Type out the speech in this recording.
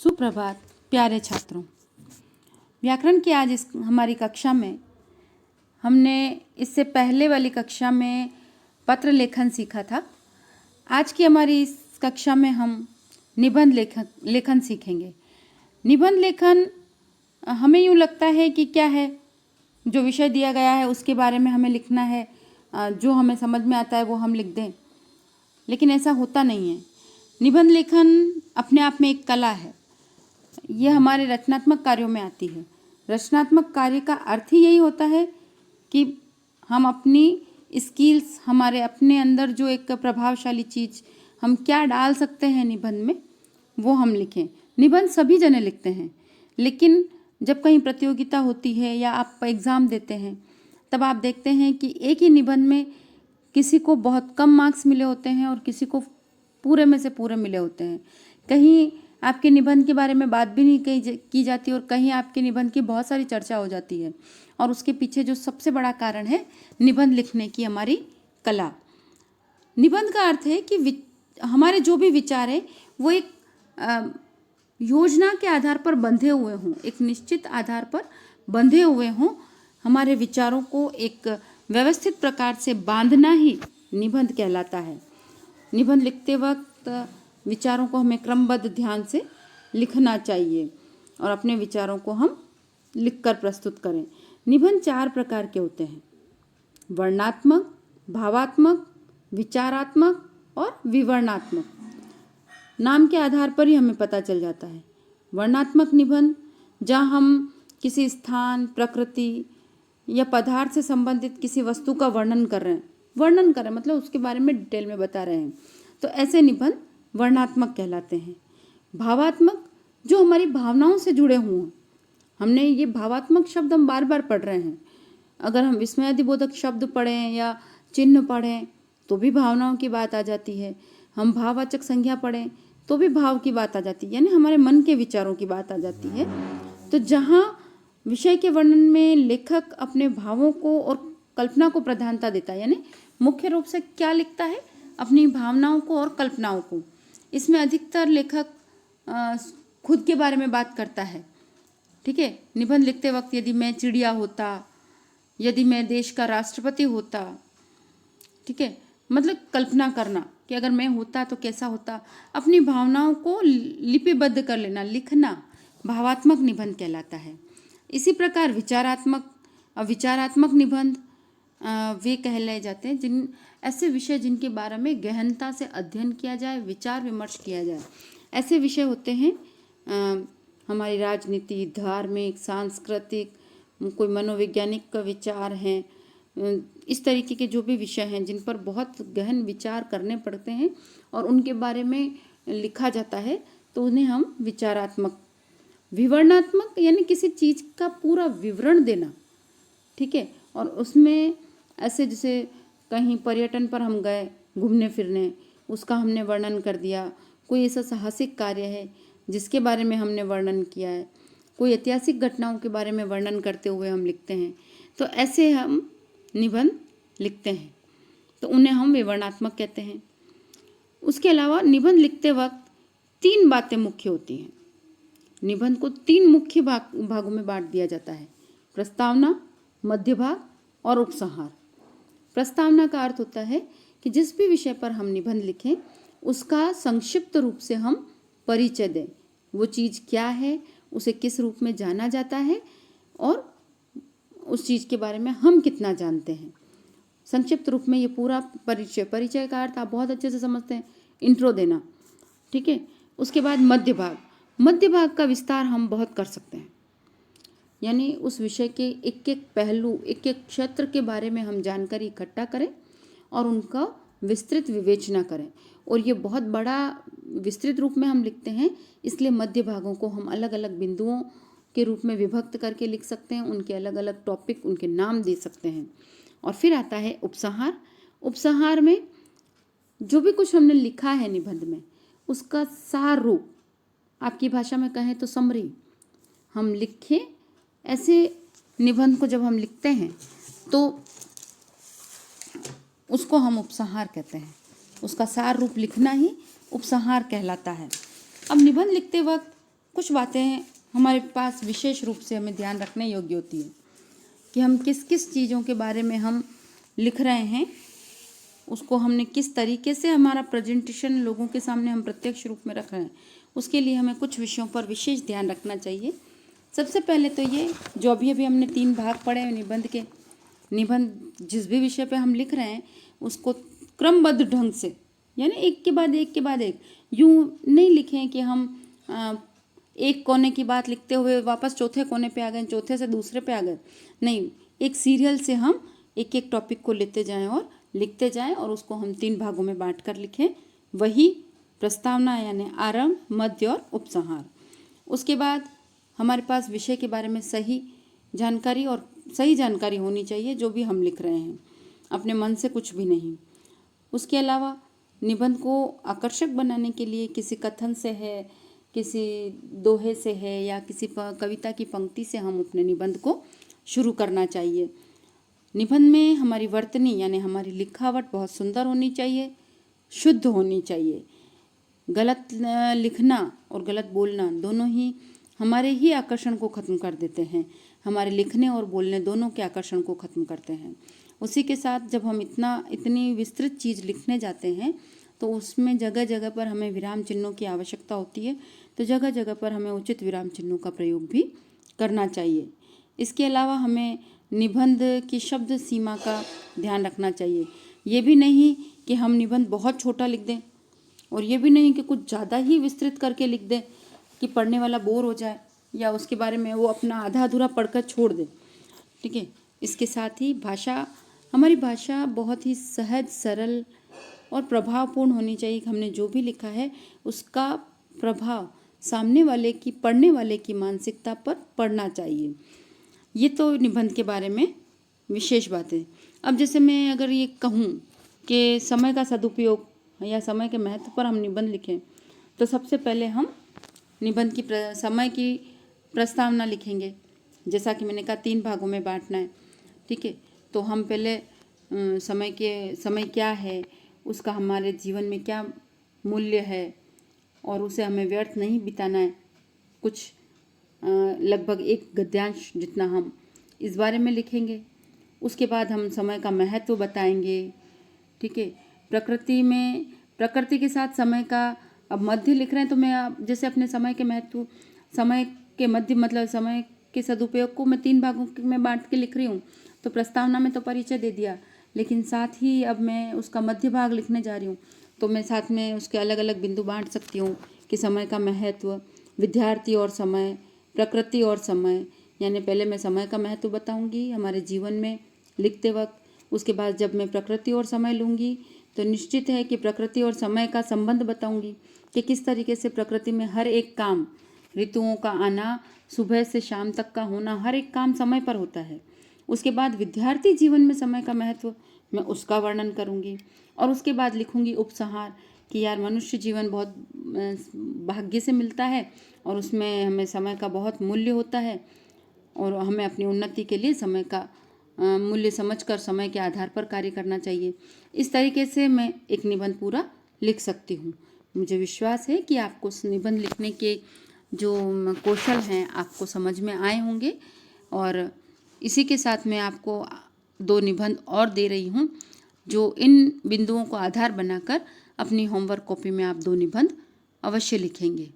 सुप्रभात प्यारे छात्रों। व्याकरण की आज इस हमारी कक्षा में हमने इससे पहले वाली कक्षा में पत्र लेखन सीखा था। आज की हमारी इस कक्षा में हम निबंध लेखन सीखेंगे। निबंध लेखन हमें यूँ लगता है कि क्या है, जो विषय दिया गया है उसके बारे में हमें लिखना है, जो हमें समझ में आता है वो हम लिख दें, लेकिन ऐसा होता नहीं है। निबंध लेखन अपने आप में एक कला है। ये हमारे रचनात्मक कार्यों में आती है। रचनात्मक कार्य का अर्थ ही यही होता है कि हम अपनी स्किल्स, हमारे अपने अंदर जो एक प्रभावशाली चीज़ हम क्या डाल सकते हैं निबंध में, वो हम लिखें। निबंध सभी जने लिखते हैं, लेकिन जब कहीं प्रतियोगिता होती है या आप एग्ज़ाम देते हैं तब आप देखते हैं कि एक ही निबंध में किसी को बहुत कम मार्क्स मिले होते हैं और किसी को पूरे में से पूरे मिले होते हैं। कहीं आपके निबंध के बारे में बात भी नहीं की जाती और कहीं आपके निबंध की बहुत सारी चर्चा हो जाती है, और उसके पीछे जो सबसे बड़ा कारण है निबंध लिखने की हमारी कला। निबंध का अर्थ है कि हमारे जो भी विचार है वो एक योजना के आधार पर बंधे हुए हों, एक निश्चित आधार पर बंधे हुए हों। हमारे विचारों को एक व्यवस्थित प्रकार से बांधना ही निबंध कहलाता है। निबंध लिखते वक्त विचारों को हमें क्रमबद्ध ध्यान से लिखना चाहिए और अपने विचारों को हम लिखकर प्रस्तुत करें। निबंध 4 प्रकार के होते हैं: वर्णनात्मक, भावात्मक, विचारात्मक और विवरणात्मक। नाम के आधार पर ही हमें पता चल जाता है। वर्णनात्मक निबंध, जहाँ हम किसी स्थान, प्रकृति या पदार्थ से संबंधित किसी वस्तु का वर्णन कर रहे हैं, मतलब उसके बारे में डिटेल में बता रहे हैं, तो ऐसे निबंध वर्णनात्मक कहलाते हैं। भावात्मक, जो हमारी भावनाओं से जुड़े हुए हैं। हमने ये भावात्मक शब्द हम बार बार पढ़ रहे हैं। अगर हम विस्मयादिबोधक शब्द पढ़ें या चिन्ह पढ़ें तो भी भावनाओं की बात आ जाती है। हम भाववाचक संज्ञा पढ़ें तो भी भाव की बात आ जाती है, यानी हमारे मन के विचारों की बात आ जाती है। तो जहाँ विषय के वर्णन में लेखक अपने भावों को और कल्पना को प्रधानता देता है, यानी मुख्य रूप से क्या लिखता है, अपनी भावनाओं को और कल्पनाओं को। इसमें अधिकतर लेखक खुद के बारे में बात करता है। ठीक है, निबंध लिखते वक्त यदि मैं चिड़िया होता, यदि मैं देश का राष्ट्रपति होता, ठीक है, मतलब कल्पना करना कि अगर मैं होता तो कैसा होता। अपनी भावनाओं को लिपिबद्ध कर लेना, लिखना भावात्मक निबंध कहलाता है। इसी प्रकार विचारात्मक निबंध वे कहलाए जाते हैं ऐसे विषय जिनके बारे में गहनता से अध्ययन किया जाए, विचार विमर्श किया जाए। ऐसे विषय होते हैं हमारी राजनीति, धार्मिक, सांस्कृतिक, कोई मनोवैज्ञानिक का विचार हैं, इस तरीके के जो भी विषय हैं जिन पर बहुत गहन विचार करने पड़ते हैं और उनके बारे में लिखा जाता है, तो उन्हें हम विचारात्मक। विवरणात्मक यानी किसी चीज़ का पूरा विवरण देना, ठीक है, और उसमें ऐसे जैसे कहीं पर्यटन पर हम गए घूमने फिरने, उसका हमने वर्णन कर दिया। कोई ऐसा साहसिक कार्य है जिसके बारे में हमने वर्णन किया है, कोई ऐतिहासिक घटनाओं के बारे में वर्णन करते हुए हम लिखते हैं, तो ऐसे हम निबंध लिखते हैं, तो उन्हें हम विवरणात्मक कहते हैं। उसके अलावा निबंध लिखते वक्त 3 बातें मुख्य होती हैं। निबंध को 3 मुख्य भागों में बांट दिया जाता है: प्रस्तावना, मध्य भाग और उपसंहार। प्रस्तावना का अर्थ होता है कि जिस भी विषय पर हम निबंध लिखें उसका संक्षिप्त रूप से हम परिचय दें। वो चीज़ क्या है, उसे किस रूप में जाना जाता है और उस चीज़ के बारे में हम कितना जानते हैं। संक्षिप्त रूप में ये पूरा परिचय का अर्थ आप बहुत अच्छे से समझते हैं, इंट्रो देना, ठीक है। उसके बाद मध्य भाग का विस्तार हम बहुत कर सकते हैं, यानी उस विषय के एक एक पहलू, एक एक क्षेत्र के बारे में हम जानकारी इकट्ठा करें और उनका विस्तृत विवेचना करें। और ये बहुत बड़ा विस्तृत रूप में हम लिखते हैं, इसलिए मध्य भागों को हम अलग अलग बिंदुओं के रूप में विभक्त करके लिख सकते हैं, उनके अलग अलग टॉपिक, उनके नाम दे सकते हैं। और फिर आता है उपसंहार। उपसंहार में जो भी कुछ हमने लिखा है निबंध में उसका सार रूप, आपकी भाषा में कहें तो समरी, हम लिखें। ऐसे निबंध को जब हम लिखते हैं तो उसको हम उपसंहार कहते हैं। उसका सार रूप लिखना ही उपसंहार कहलाता है। अब निबंध लिखते वक्त कुछ बातें हमारे पास विशेष रूप से हमें ध्यान रखने योग्य होती है कि हम किस किस चीज़ों के बारे में हम लिख रहे हैं, उसको हमने किस तरीके से हमारा प्रेजेंटेशन लोगों के सामने हम प्रत्यक्ष रूप में रख रहे हैं, उसके लिए हमें कुछ विषयों पर विशेष ध्यान रखना चाहिए। सबसे पहले तो ये जो अभी हमने 3 भाग पढ़े हैं निबंध के, निबंध जिस भी विषय पे हम लिख रहे हैं उसको क्रमबद्ध ढंग से, यानी एक के बाद एक यूँ नहीं लिखें कि हम एक कोने की बात लिखते हुए वापस चौथे कोने पे आ गए, चौथे से दूसरे पे आ गए। नहीं, एक सीरियल से हम एक एक टॉपिक को लेते जाएं और लिखते जाएं और उसको हम 3 भागों में बांट कर लिखें। वही प्रस्तावना यानी आरंभ, मध्य और उपसंहार। उसके बाद हमारे पास विषय के बारे में सही जानकारी होनी चाहिए, जो भी हम लिख रहे हैं, अपने मन से कुछ भी नहीं। उसके अलावा निबंध को आकर्षक बनाने के लिए किसी कथन से है, किसी दोहे से है या किसी कविता की पंक्ति से हम अपने निबंध को शुरू करना चाहिए। निबंध में हमारी वर्तनी यानी हमारी लिखावट बहुत सुंदर होनी चाहिए, शुद्ध होनी चाहिए। गलत लिखना और गलत बोलना दोनों ही हमारे ही आकर्षण को ख़त्म कर देते हैं, हमारे लिखने और बोलने दोनों के आकर्षण को ख़त्म करते हैं। उसी के साथ जब हम इतनी विस्तृत चीज़ लिखने जाते हैं तो उसमें जगह जगह पर हमें विराम चिन्हों की आवश्यकता होती है, तो जगह जगह पर हमें उचित विराम चिन्हों का प्रयोग भी करना चाहिए। इसके अलावा हमें निबंध की शब्द सीमा का ध्यान रखना चाहिए। ये भी नहीं कि हम निबंध बहुत छोटा लिख दें और ये भी नहीं कि कुछ ज़्यादा ही विस्तृत करके लिख दें कि पढ़ने वाला बोर हो जाए या उसके बारे में वो अपना आधा अधूरा पढ़कर छोड़ दे। ठीक है, इसके साथ ही हमारी भाषा बहुत ही सहज, सरल और प्रभावपूर्ण होनी चाहिए कि हमने जो भी लिखा है उसका प्रभाव सामने वाले की, पढ़ने वाले की मानसिकता पर पड़ना चाहिए। ये तो निबंध के बारे में विशेष बात है। अब जैसे मैं अगर ये कहूँ कि समय का सदुपयोग या समय के महत्व पर हम निबंध लिखें, तो सबसे पहले हम निबंध की समय की प्रस्तावना लिखेंगे। जैसा कि मैंने कहा 3 भागों में बांटना है। ठीक है, तो हम पहले समय क्या है, उसका हमारे जीवन में क्या मूल्य है और उसे हमें व्यर्थ नहीं बिताना है। कुछ लगभग 1 गद्यांश जितना हम इस बारे में लिखेंगे। उसके बाद हम समय का महत्व बताएंगे। ठीक है, प्रकृति के साथ समय का अब मध्य लिख रहे हैं, तो मैं जैसे अपने समय के महत्व, समय के मध्य मतलब समय के सदुपयोग को मैं 3 भागों में बांट के लिख रही हूँ। तो प्रस्तावना में तो परिचय दे दिया, लेकिन साथ ही अब मैं उसका मध्य भाग लिखने जा रही हूँ, तो मैं साथ में उसके अलग अलग बिंदु बांट सकती हूँ कि समय का महत्व, विद्यार्थी और समय, प्रकृति और समय। यानी पहले मैं समय का महत्व बताऊँगी हमारे जीवन में लिखते वक्त। उसके बाद जब मैं प्रकृति और समय लूँगी तो निश्चित है कि प्रकृति और समय का संबंध बताऊँगी कि किस तरीके से प्रकृति में हर एक काम, ऋतुओं का आना, सुबह से शाम तक का होना, हर एक काम समय पर होता है। उसके बाद विद्यार्थी जीवन में समय का महत्व, मैं उसका वर्णन करूँगी। और उसके बाद लिखूँगी उपसंहार कि यार मनुष्य जीवन बहुत भाग्य से मिलता है और उसमें हमें समय का बहुत मूल्य होता है और हमें अपनी उन्नति के लिए समय का मूल्य समझकर समय के आधार पर कार्य करना चाहिए। इस तरीके से मैं एक निबंध पूरा लिख सकती हूँ। मुझे विश्वास है कि आपको निबंध लिखने के जो कौशल हैं आपको समझ में आए होंगे। और इसी के साथ मैं आपको 2 निबंध और दे रही हूँ, जो इन बिंदुओं को आधार बनाकर अपनी होमवर्क कॉपी में आप 2 निबंध अवश्य लिखेंगे।